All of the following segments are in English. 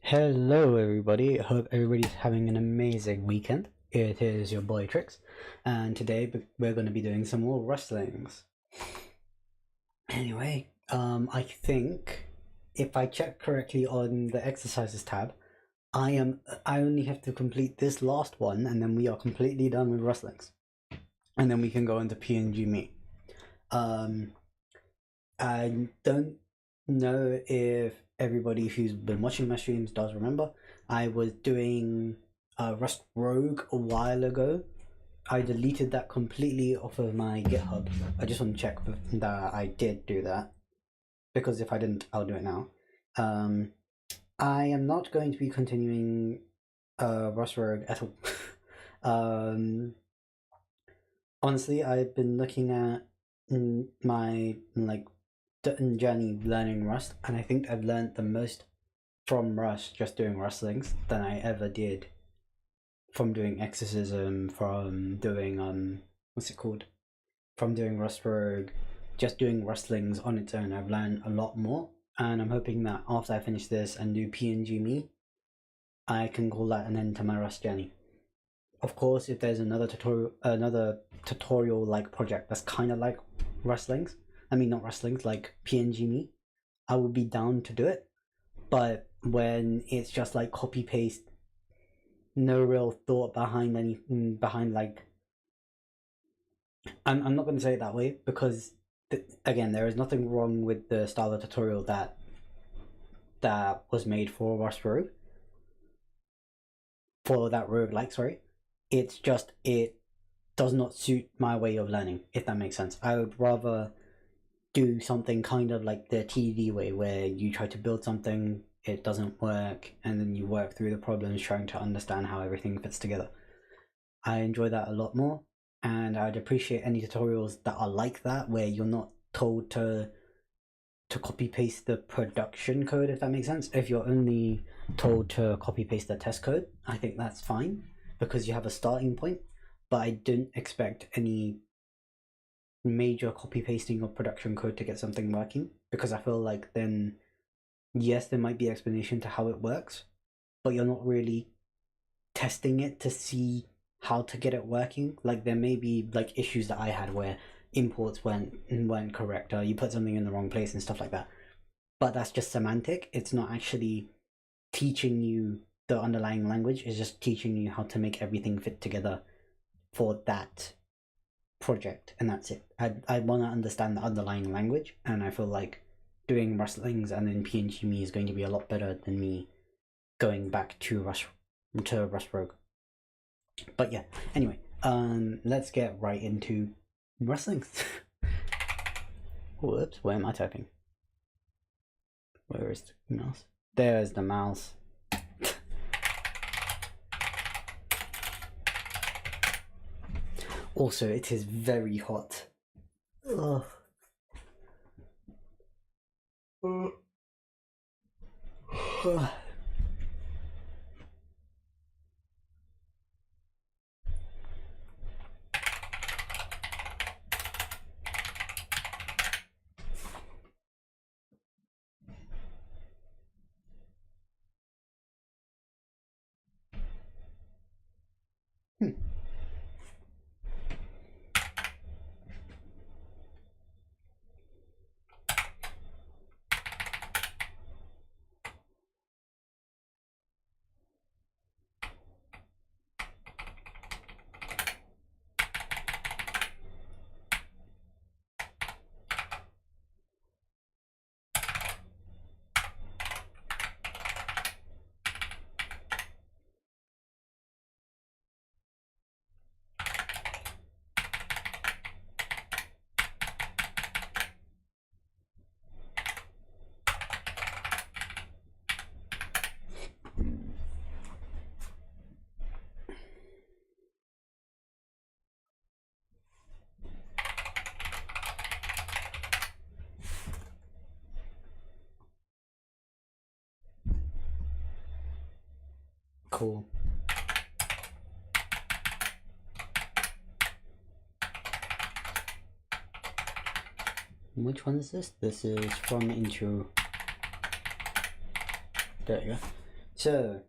Hello everybody, hope everybody's having an amazing weekend. It is your boy Trix, and today we're going to be doing some more Rustlings. Anyway, I think if I check correctly on the exercises tab, I only have to complete this last one and then we are completely done with Rustlings. And then we can go into PNG Me. I don't know if everybody who's been watching my streams does remember. I was doing Rust Rogue a while ago. I deleted that completely off of my GitHub. I just want to check that I did do that, because if I didn't, I'll do it now. I am not going to be continuing Rust Rogue at all. Honestly, I've been looking at my journey learning Rust, and I think I've learned the most from Rust just doing Rustlings than I ever did from doing Exorcism, from doing what's it called? From doing Rust Rogue, just doing Rustlings on its own. I've learned a lot more, and I'm hoping that after I finish this and do PNG Me, I can call that an end to my Rust journey. Of course, if there's another tutorial like project that's kind of like Rustlings, not Rustlings, like PNG Me, I will be down to do it. But when it's just like copy paste, no real thought behind like, I'm not going to say it that way, because again, there is nothing wrong with the style of tutorial that was made for Rust Rogue, for that roguelike, sorry. It's just, it does not suit my way of learning, if that makes sense. I would rather do something kind of like the TD way, where you try to build something, it doesn't work, and then you work through the problems trying to understand how everything fits together. I enjoy that a lot more, and I'd appreciate any tutorials that are like that, where you're not told to copy paste the production code, if that makes sense. If you're only told to copy paste the test code, I think that's fine, because you have a starting point, but I don't expect any major copy pasting of production code to get something working, because I feel like then, yes, there might be explanation to how it works, but you're not really testing it to see how to get it working. Like, there may be like issues that I had where imports weren't correct, or you put something in the wrong place and stuff like that, but that's just semantic. It's not actually teaching you the underlying language, it's just teaching you how to make everything fit together for that project, and that's it. I want to understand the underlying language, and I feel like doing Rustlings and then PNG Me is going to be a lot better than me going back to Rust Rogue. But yeah, anyway, let's get right into Rustlings. Whoops, where am I typing? Where is the mouse? There's the mouse. Also, it is very hot. Ugh. Cool. Which one is this? This is from intro. There you go. So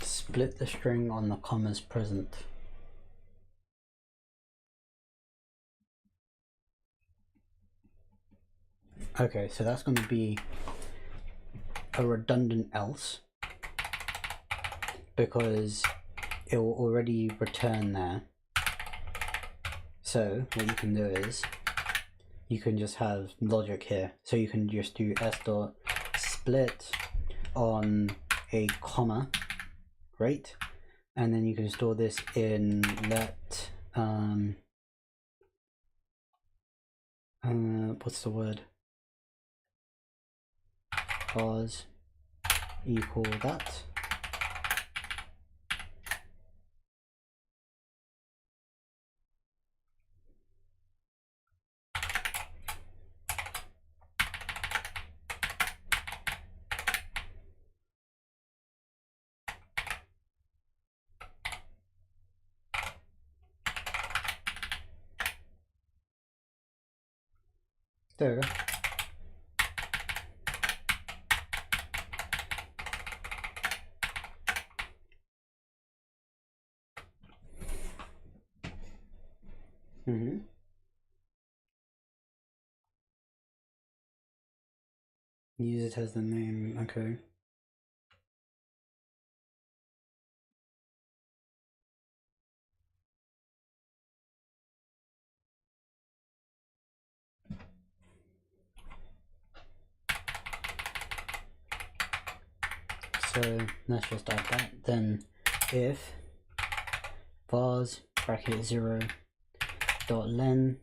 split the string on the commas present. Okay, so that's going to be a redundant else because it will already return there. So what you can do is you can just have logic here. So you can just do s dot split on a comma, right? And then you can store this in let what's the word? Bars equal that. There we go. Use it as the name, okay. So let's just add that. Then if vars bracket 0 dot len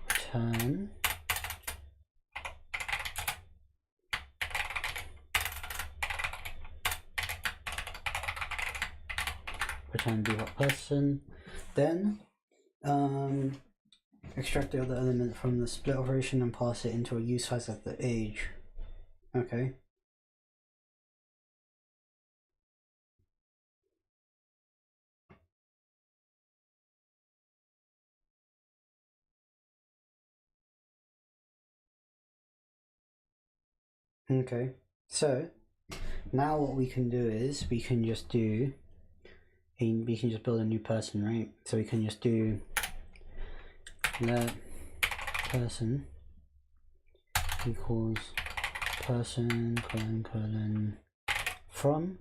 return default person, then extract the other element from the split operation and pass it into a use size of the age. Okay. Okay, so now what we can do is we can just build a new person, right? So we can just do let person equals person colon from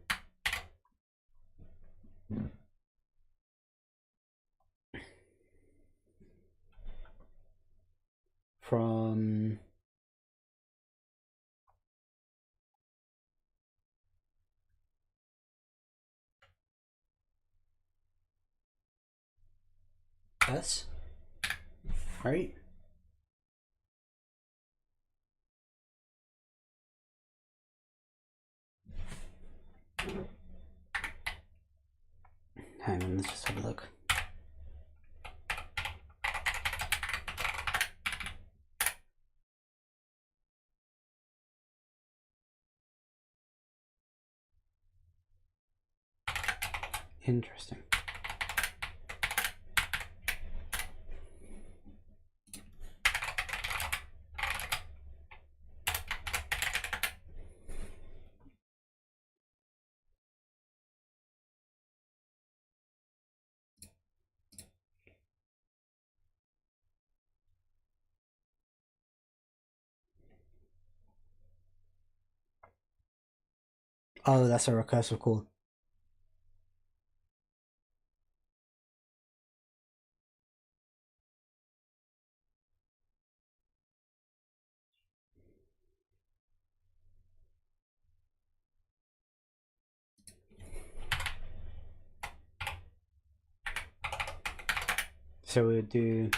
s right? Hang on, let's just have a look. Interesting. Oh, that's a recursive call. So we'll do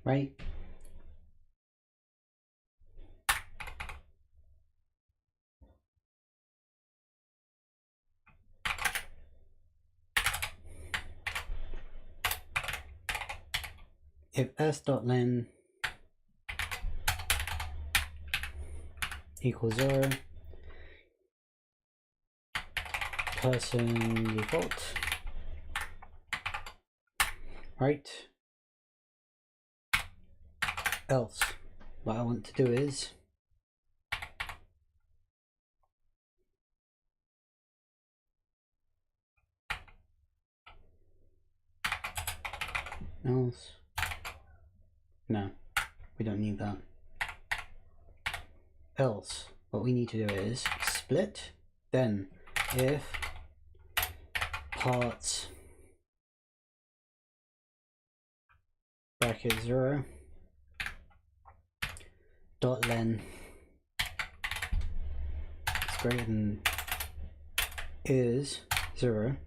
right. If s.len equals 0, person default, right? Else, what I want to do is else. No, we don't need that. Else, what we need to do is split, then if parts bracket 0 dot len is greater than is 0,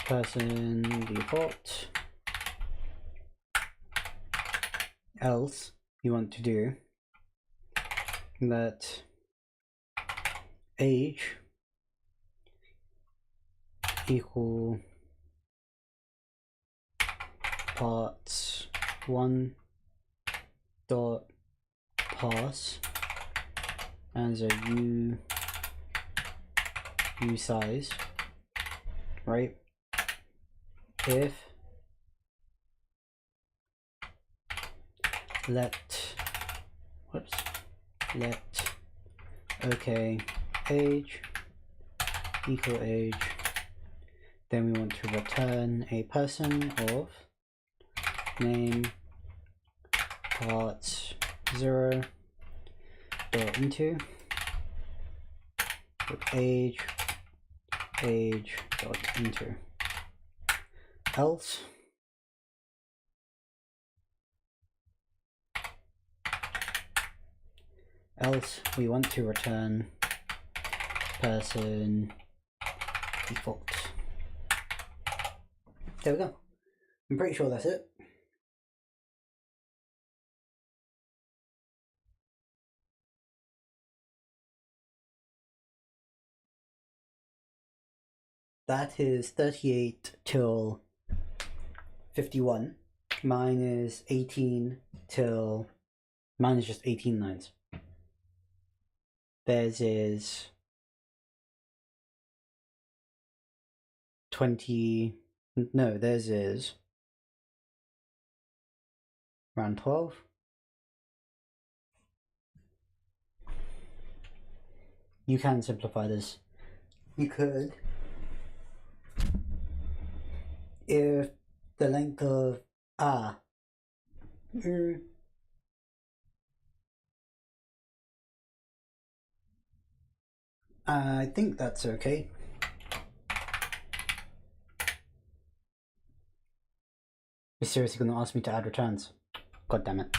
person default, else you want to do that age equal parts 1 dot pass as a u size, right? If let okay age equal age, then we want to return a person of name parts 0 dot into with age dot into. Else we want to return person default. There we go. I'm pretty sure that's it. That is 38 till 51. Mine is 18 till... Mine is just 18 lines. Theirs is 20... No, theirs is around 12. You can simplify this. You could... If the length of I think that's okay. You're seriously gonna ask me to add returns? God damn it.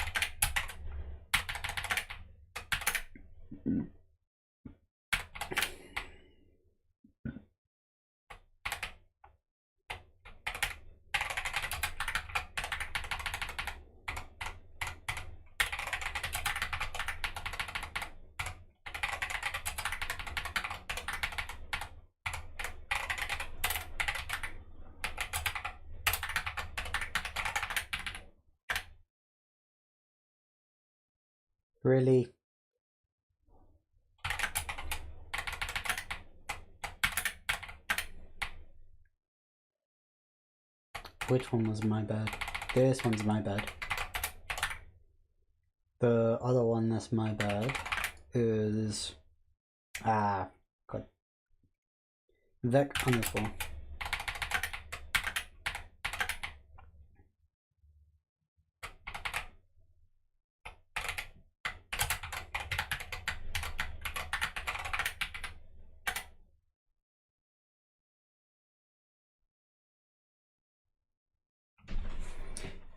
Really? Which one was my bad? This one's my bad. The other one that's my bad is... God. Vec_.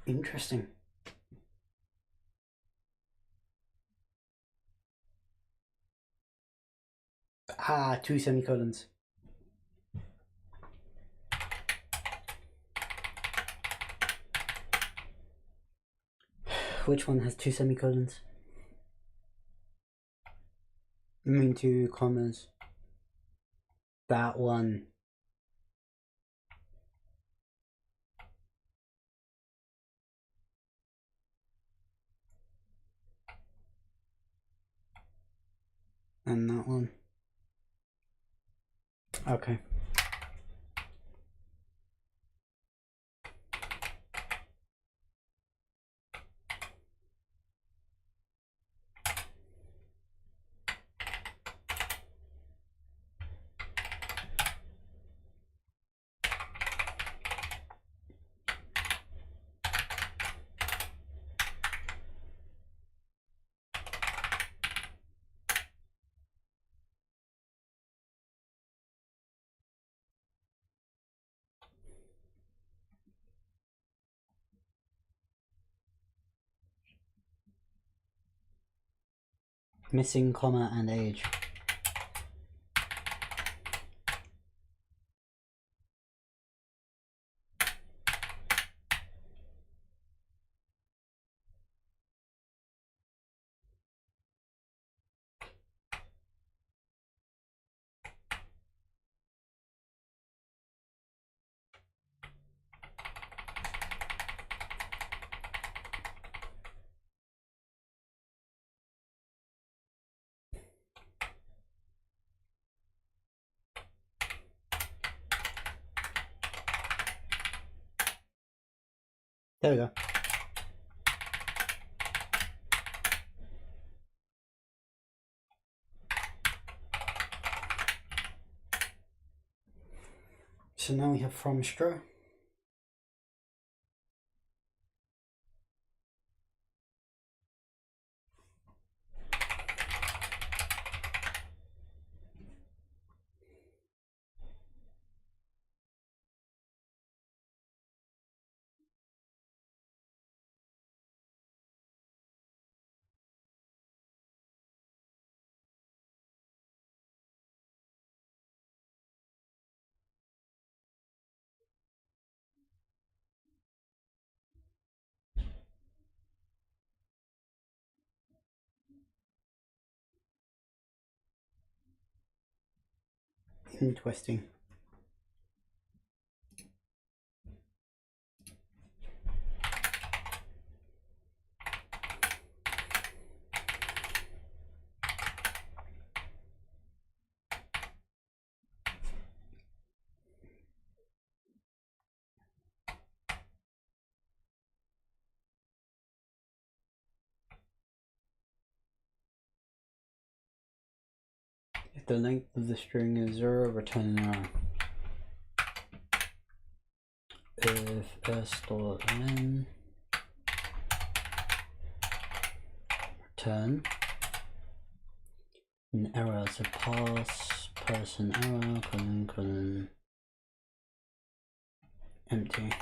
Interesting. Two semicolons. Which one has two semicolons? I mean two commas. That one. And that one. Okay. Missing comma and age. There we go. So now we have from straw. Interesting. If the length of the string is 0, return an error. If s.n return an error, so pass person error colon empty.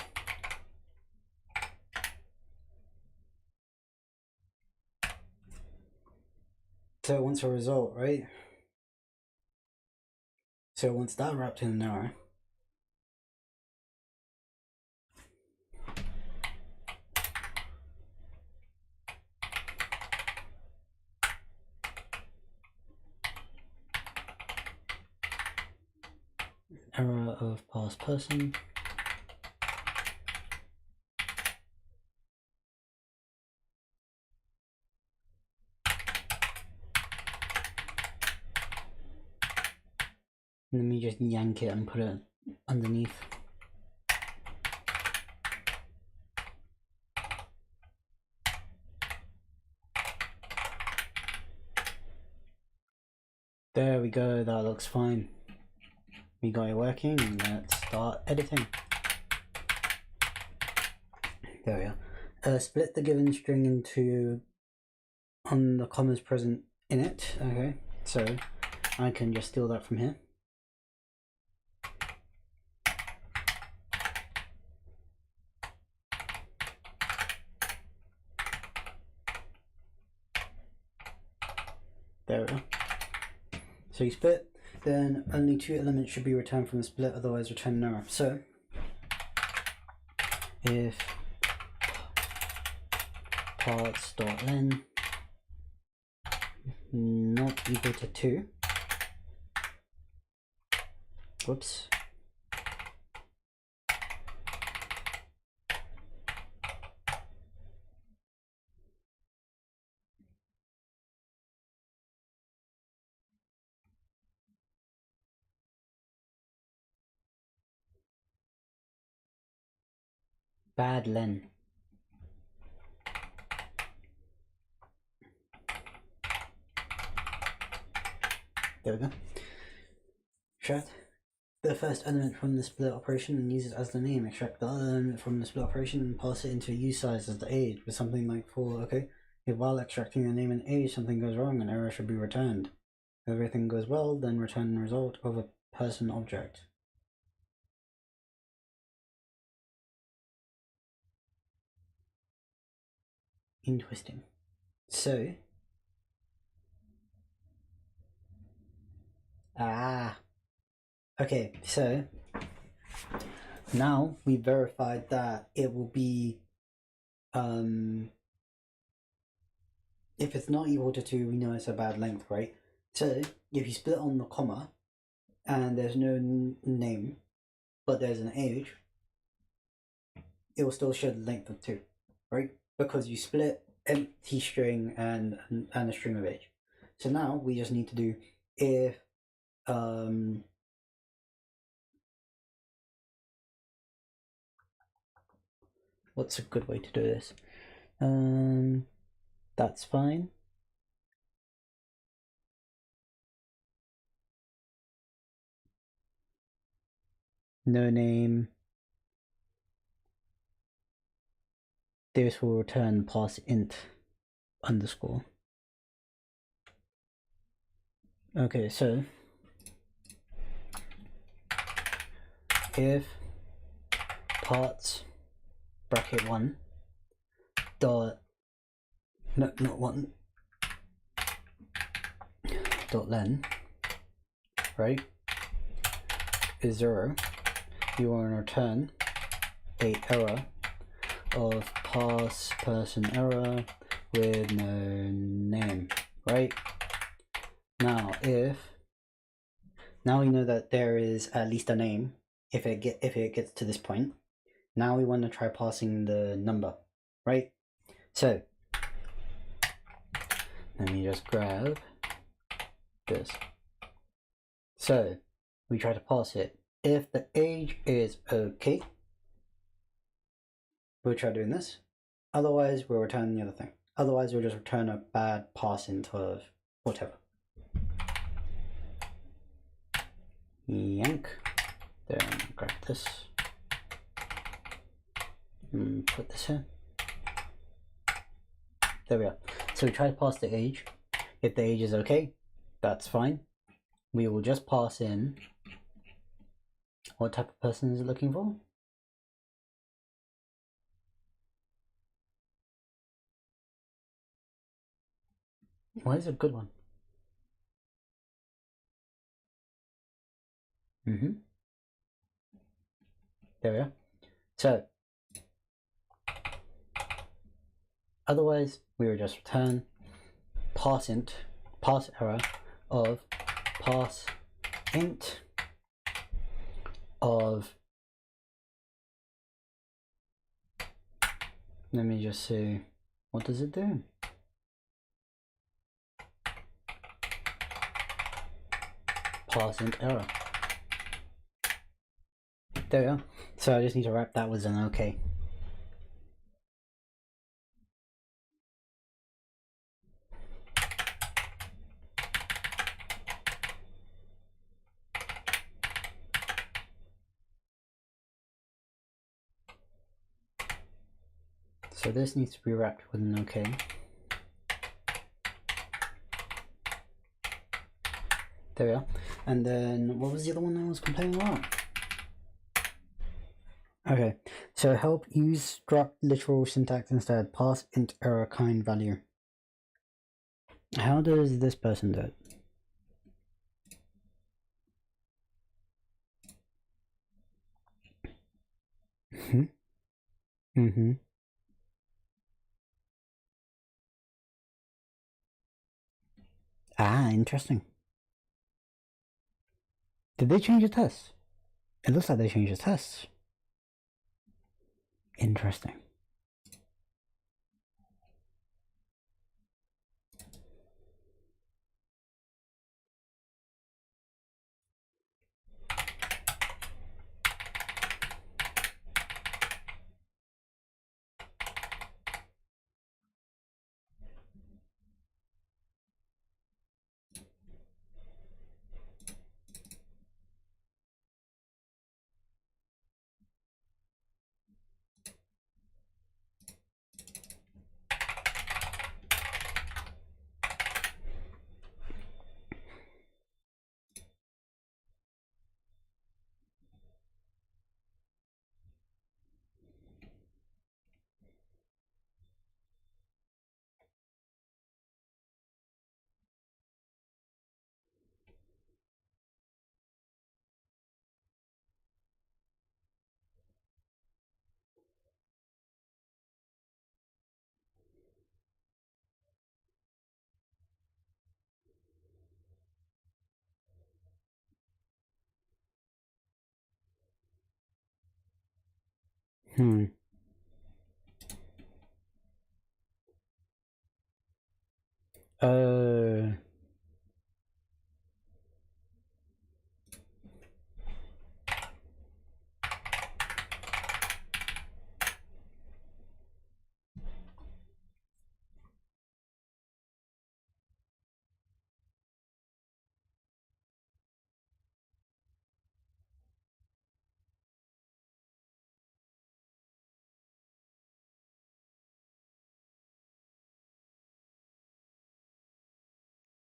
So it wants a result, right? So it wants that wrapped in an arrow. Error of past person. Let me just yank it and put it underneath. There we go, that looks fine. We got it working, let's start editing. There we are. Split the given string into on the commas present in it. Okay, so I can just steal that from here. There we go. So you split, then only 2 elements should be returned from the split, otherwise return an error. So if parts.len not equal to 2, whoops, bad len. There we go. Extract the first element from the split operation and use it as the name. Extract the other element from the split operation and pass it into use size as the age with something like 4. Okay. If while extracting the name and age something goes wrong, an error should be returned. If everything goes well, then return the result of a person object. Interesting. So okay, so now we verified that it will be if it's not equal to 2, we know it's a bad length, right? So if you split on the comma and there's no name but there's an age, it will still show the length of 2, right? Because you split empty string and a string of age. So now we just need to do if what's a good way to do this? That's fine. No name. This will return pass int underscore. Okay, so if parts bracket 1 dot no not 1 dot len, right, is 0, you want to return a error of pass person error with no name, right? Now now we know that there is at least a name if it gets to this point. Now we want to try passing the number, right? So let me just grab this. So we try to pass it. If the age is okay, we'll try doing this. Otherwise, we'll return the other thing. Otherwise, we'll just return a bad pass int of whatever. Yank. Then grab this. And put this in. There we are. So we try to pass the age. If the age is okay, that's fine. We will just pass in what type of person is it looking for? What is a good one? There we are. So, otherwise, we would just return pass error of pass int of, let me just see, what does it do? Pass int error. There we are. So I just need to wrap that with an OK. So this needs to be wrapped with an OK. There we are. And then what was the other one I was complaining about? Okay, so help use struct literal syntax instead. Pass int error kind value. How does this person do it? Ah, interesting. Did they change the test? It looks like they changed the test. Interesting.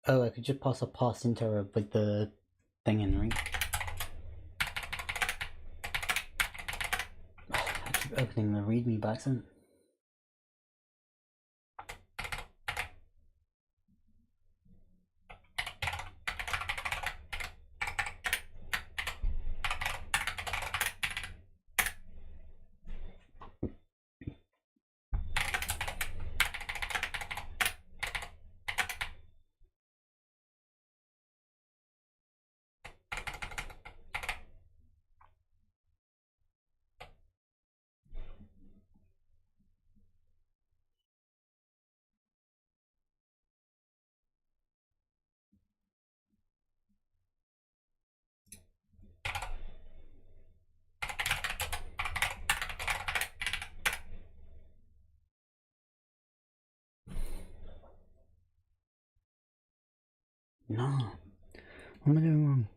Oh, I could just pass a pass int error with the thing in, right? I keep opening the readme by accident. No. What am I doing wrong?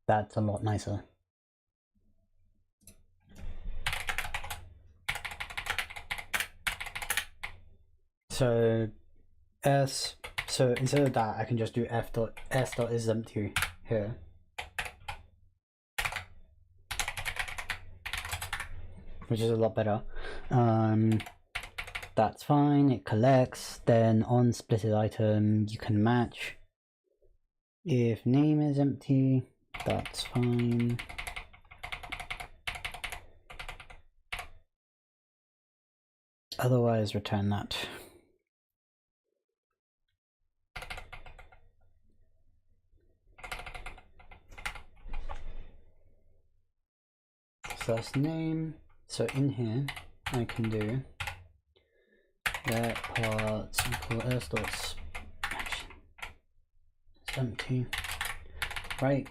That's a lot nicer. So instead of that, I can just do f.s is empty here. Which is a lot better. That's fine, it collects. Then on splitted item, you can match. If name is empty, that's fine. Otherwise, return that. So that's name. So in here, I can do that parts equal s dots it's empty, right?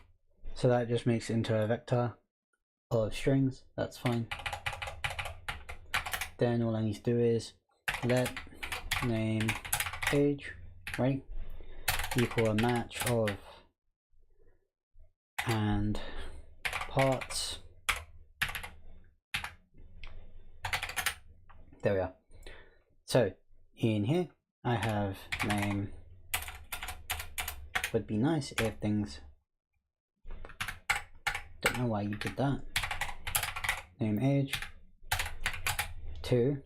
So that just makes it into a vector of strings. That's fine. Then all I need to do is let name age, right, equal a match of and parts. There we are. So in here I have name. Would be nice if things, don't know why you did that. Name age 2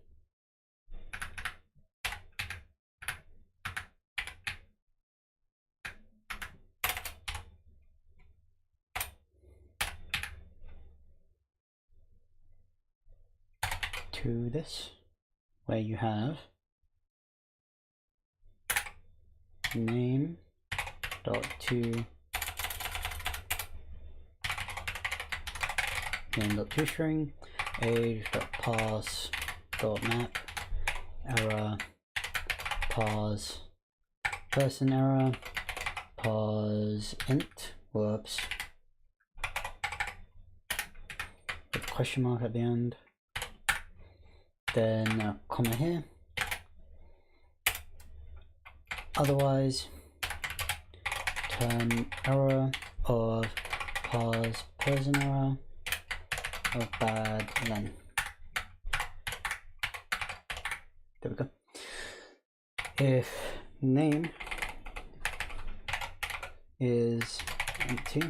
to this, where you have name dot to name dot to string age dot parse dot map error parse person error parse int, whoops, with a question mark at the end, then a comma here. Otherwise, turn error of parse person error of bad len. There we go. If name is empty,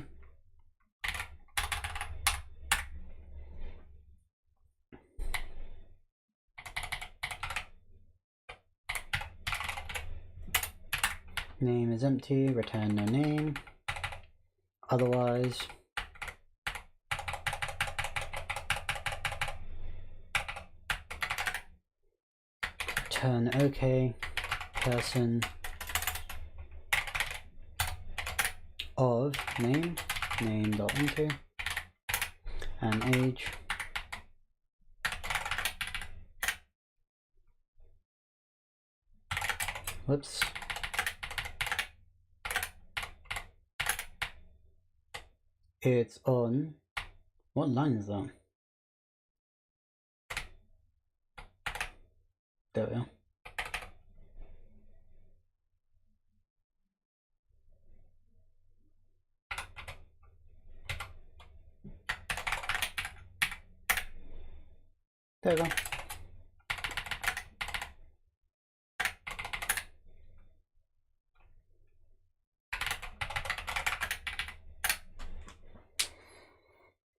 name is empty, return no name. Otherwise, turn OK, person of name, name dot into, and age. Whoops. It's on, what line is that? There we are. There we go.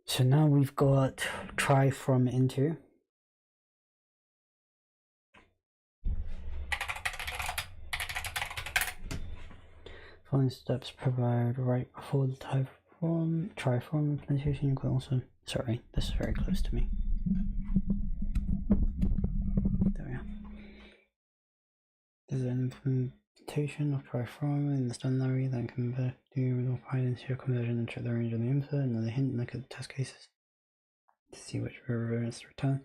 So now we've got try from into. Following steps provide right before the type form, try form implementation. You can also, sorry, this is very close to me. There we are. This is an implementation of try from in the stun library that can do with pride into your conversion and check the range of the input. Another hint, look at the test cases to see which reverse return.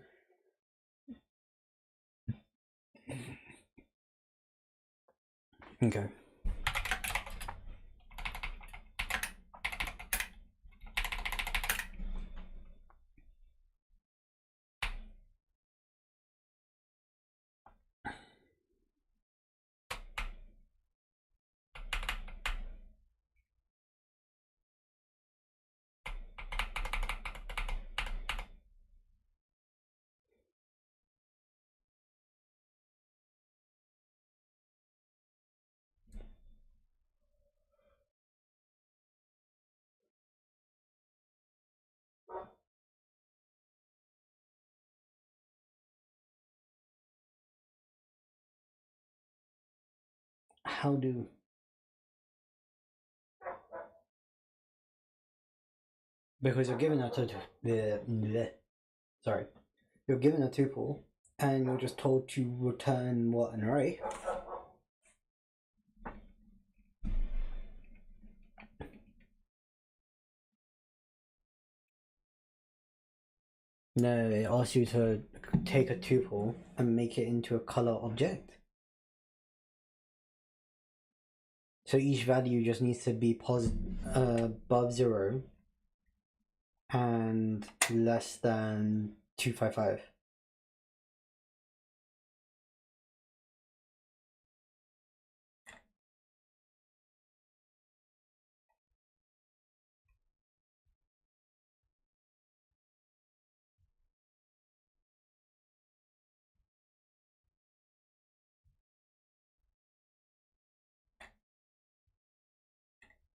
Okay. how do... Because you're given a sorry. You're given a tuple, and you're just told to return what, an array? No, it asks you to take a tuple and make it into a color object. So each value just needs to be above 0 and less than 255.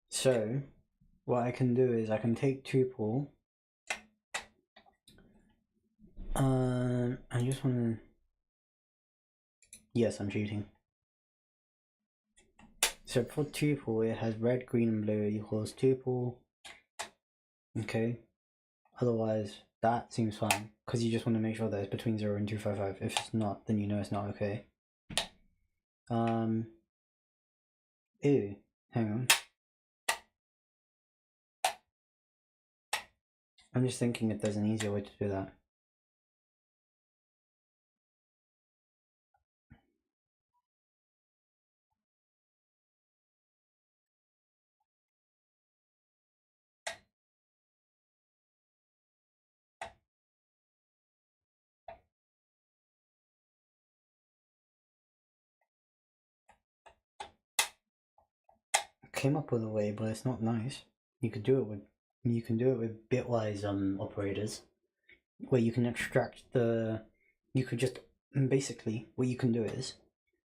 So what I can do is I can take tuple. I just want to... Yes, I'm cheating. So for tuple, it has red, green, and blue equals tuple. Okay. Otherwise, that seems fine, because you just want to make sure that it's between 0 and 255. If it's not, then you know it's not okay. Ew, hang on. I'm just thinking if there's an easier way to do that. Came up with a way, but it's not nice. You could do it with bitwise operators, where you can extract the... You could just... Basically, what you can do is,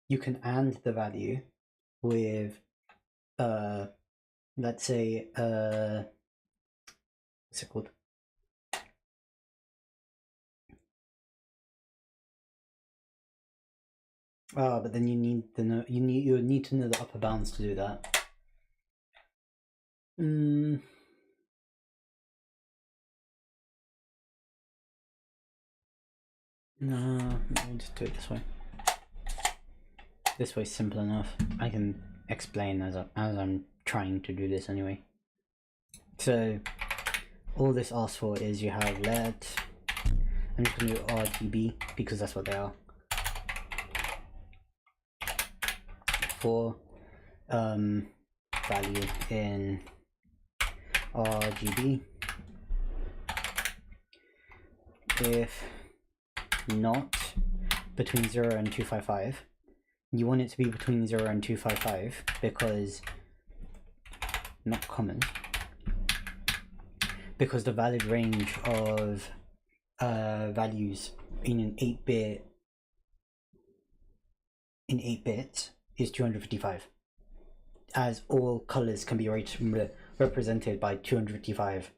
you can AND the value with, let's say, what's it called? But then you need to know you need to know the upper bounds to do that. No, let me just do it this way. This way's simple enough. I can explain as I'm trying to do this anyway. So all this asks for is you have let... I'm just going to do RGB because that's what they are. For value in RGB, if not between 0 and 255, you want it to be between 0 and 255 because, not common, because the valid range of values in an 8-bit in 8 bits is 255, as all colors can be represented by 255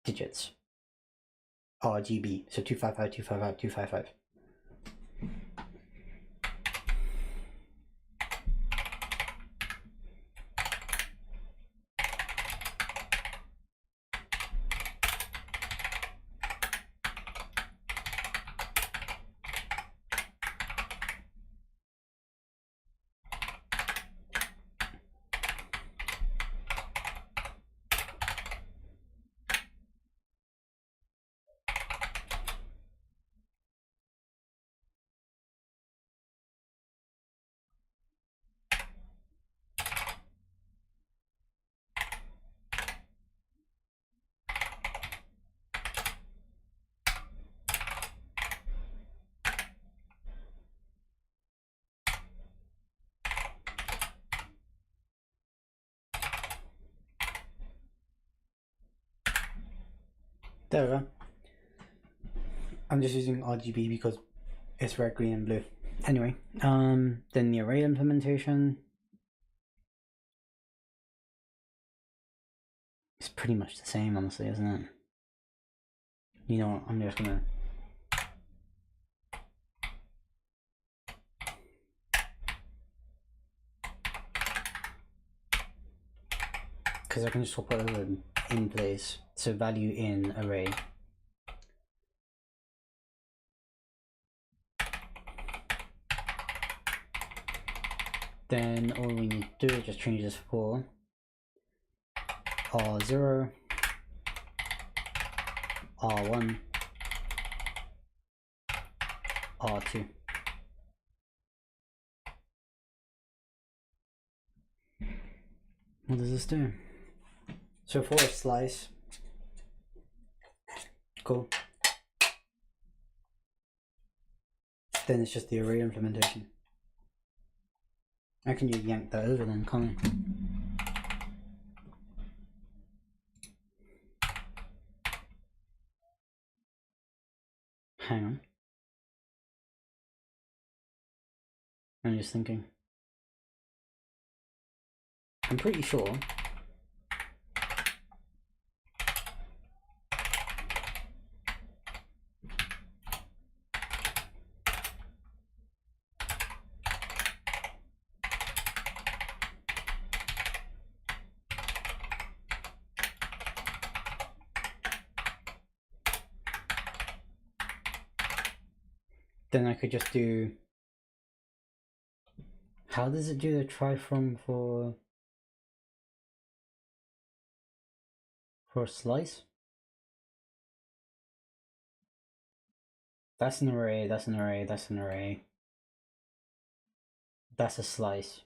digits. RGB, so 255, 255, 255. There we go. I'm just using RGB because it's red, green, and blue. Anyway, then the array implementation is pretty much the same, honestly, isn't it? You know what, I'm just gonna... because I can just swap it over in place. So value in array. Then all we need to do is just change this for R0, R1, R2. What does this do? So for a slice, cool. Then it's just the array implementation. I can just yank that over then, can't I? Hang on. I'm just thinking. I'm pretty sure then I could just do, how does it do the try from for a slice? That's an array, that's an array, that's an array. That's a slice.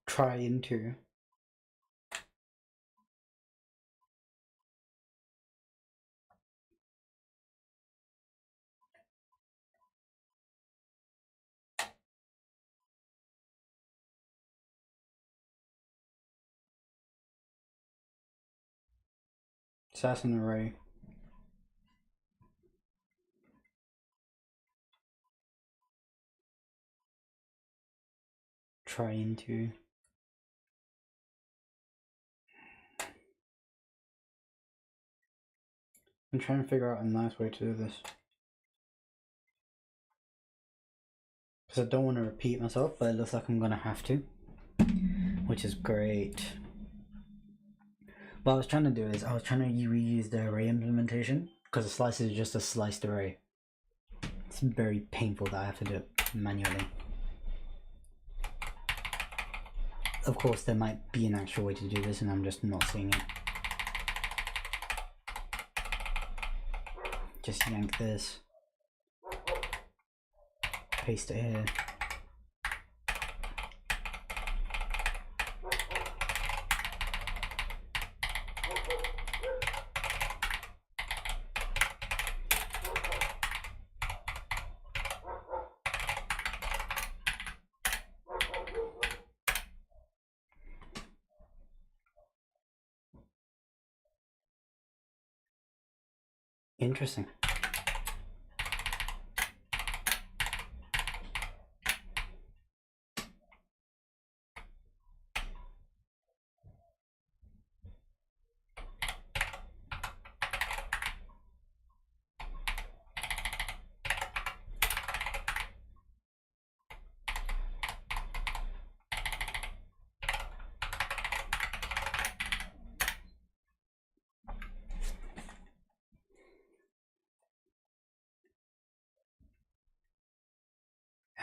Try into. So that's an array. Try into. I'm trying to figure out a nice way to do this. Because I don't want to repeat myself, but it looks like I'm going to have to. Which is great. What I was trying to do is, I was trying to reuse the array implementation because a slice is just a sliced array. It's very painful that I have to do it manually. Of course, there might be an actual way to do this, and I'm just not seeing it. Just yank this, paste it here. Interesting.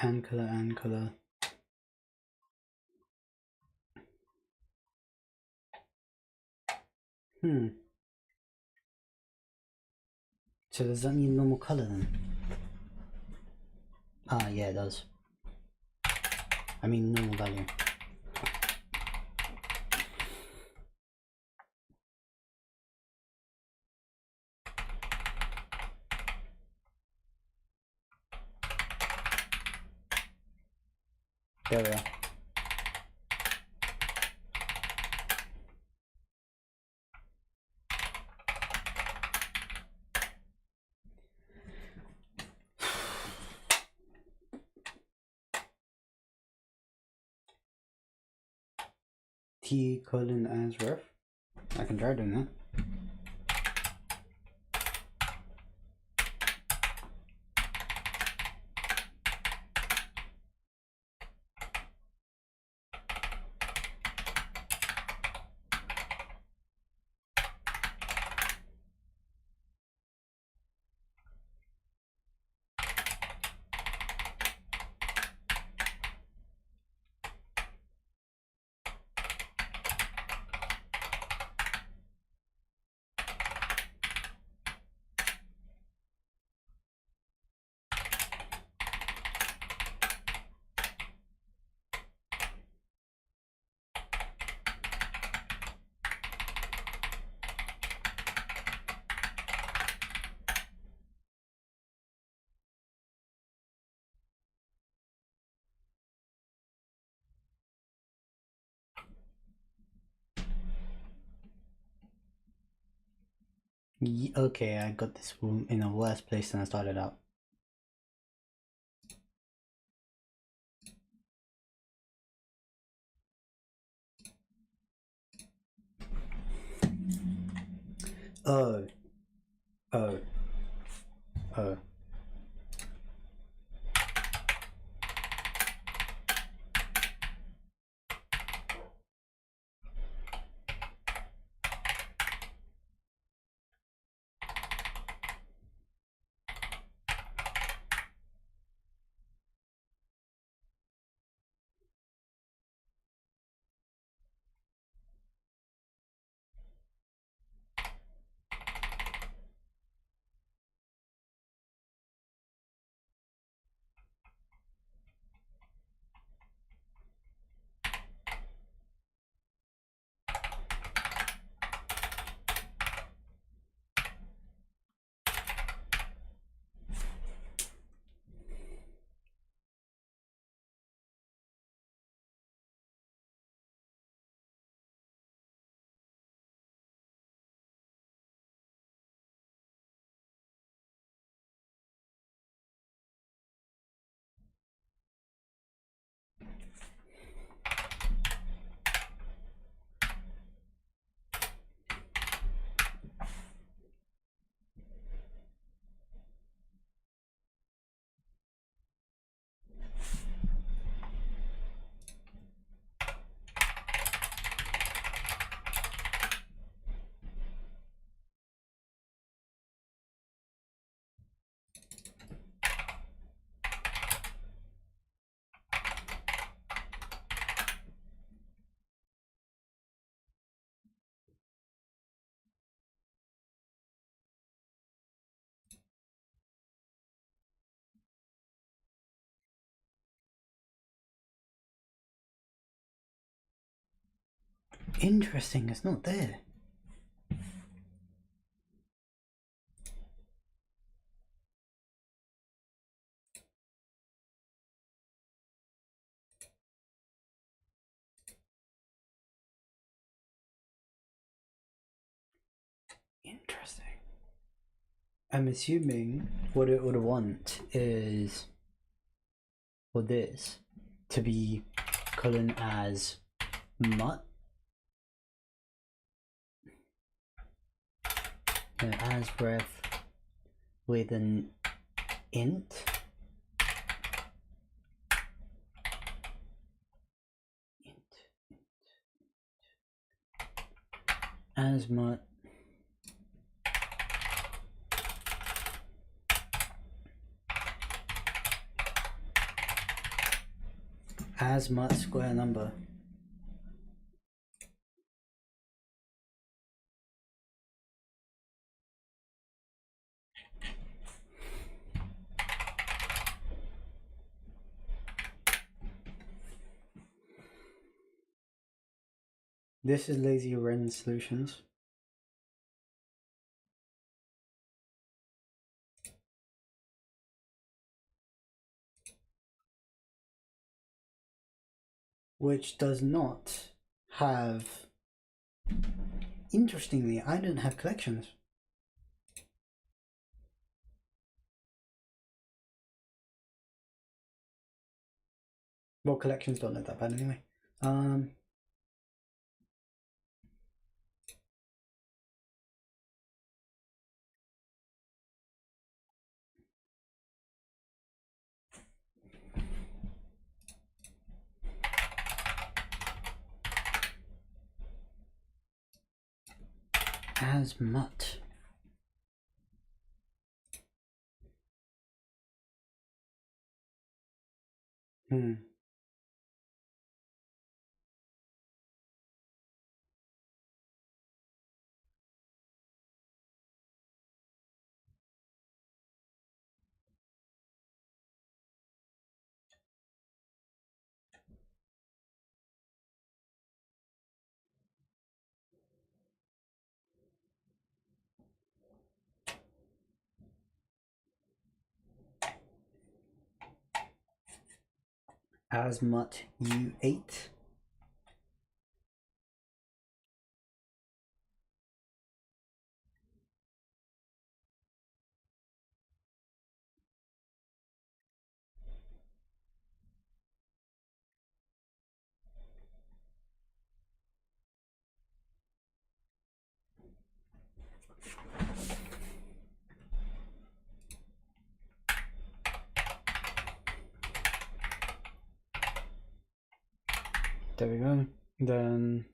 And color, and color. So does that mean normal color then? Ah, yeah, it does. I mean normal value. There we are. T colon as ref. I can try doing that. Okay, I got this in a worse place than I started out. Oh. Oh. Oh. Interesting, it's not there. Interesting. I'm assuming what it would want is for this to be colon as mutt, as ref with an int, as mutt square number. This is Lazy Wren Solutions. Which does not have, interestingly, I don't have collections. Well, collections don't look that bad anyway. As mutt. As mutt U8. There we go. Then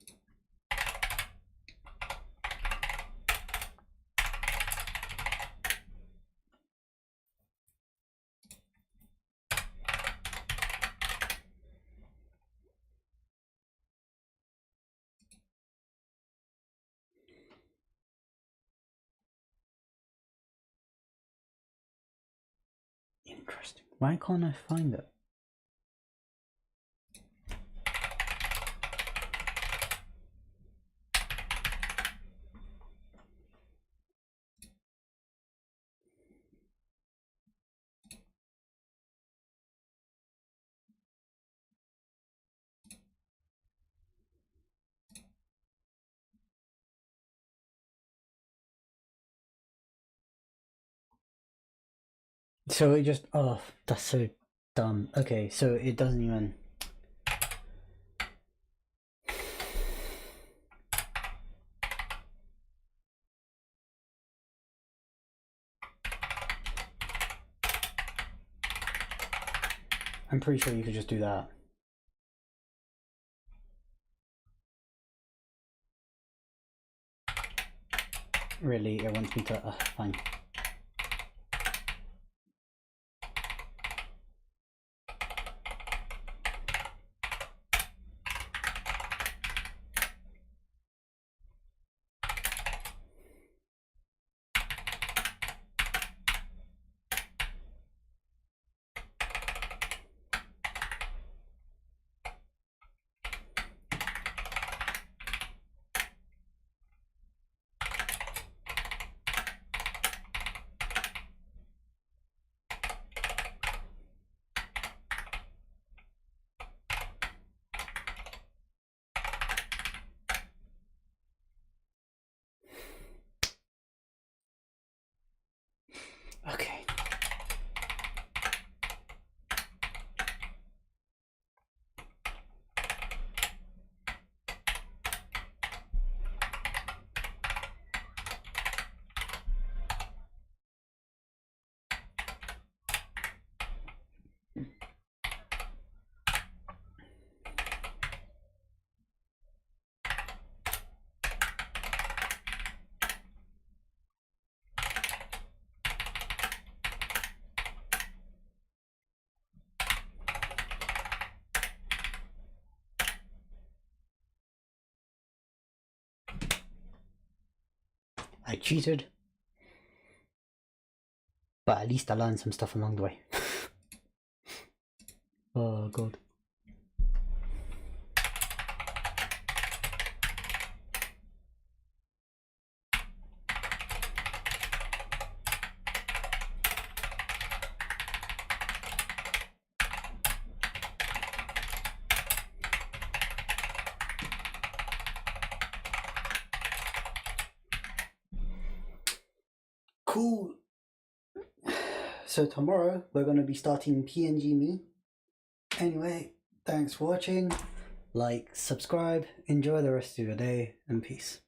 interesting. Why can't I find it? So it just, oh, that's so dumb. Okay, so it doesn't even. I'm pretty sure you could just do that. Really, it wants me to, fine. I cheated, but at least I learned some stuff along the way. Oh god. Cool. So tomorrow we're going to be starting PNG Me. Anyway, thanks for watching. Like, subscribe, enjoy the rest of your day, and peace.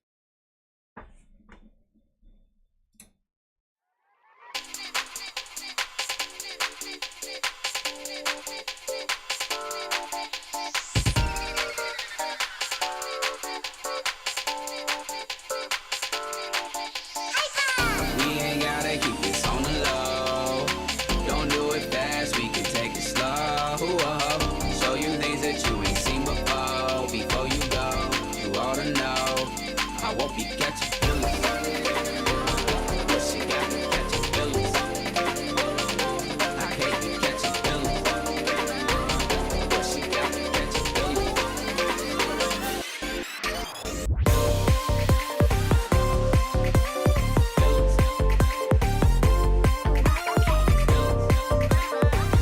I won't be catching feelings.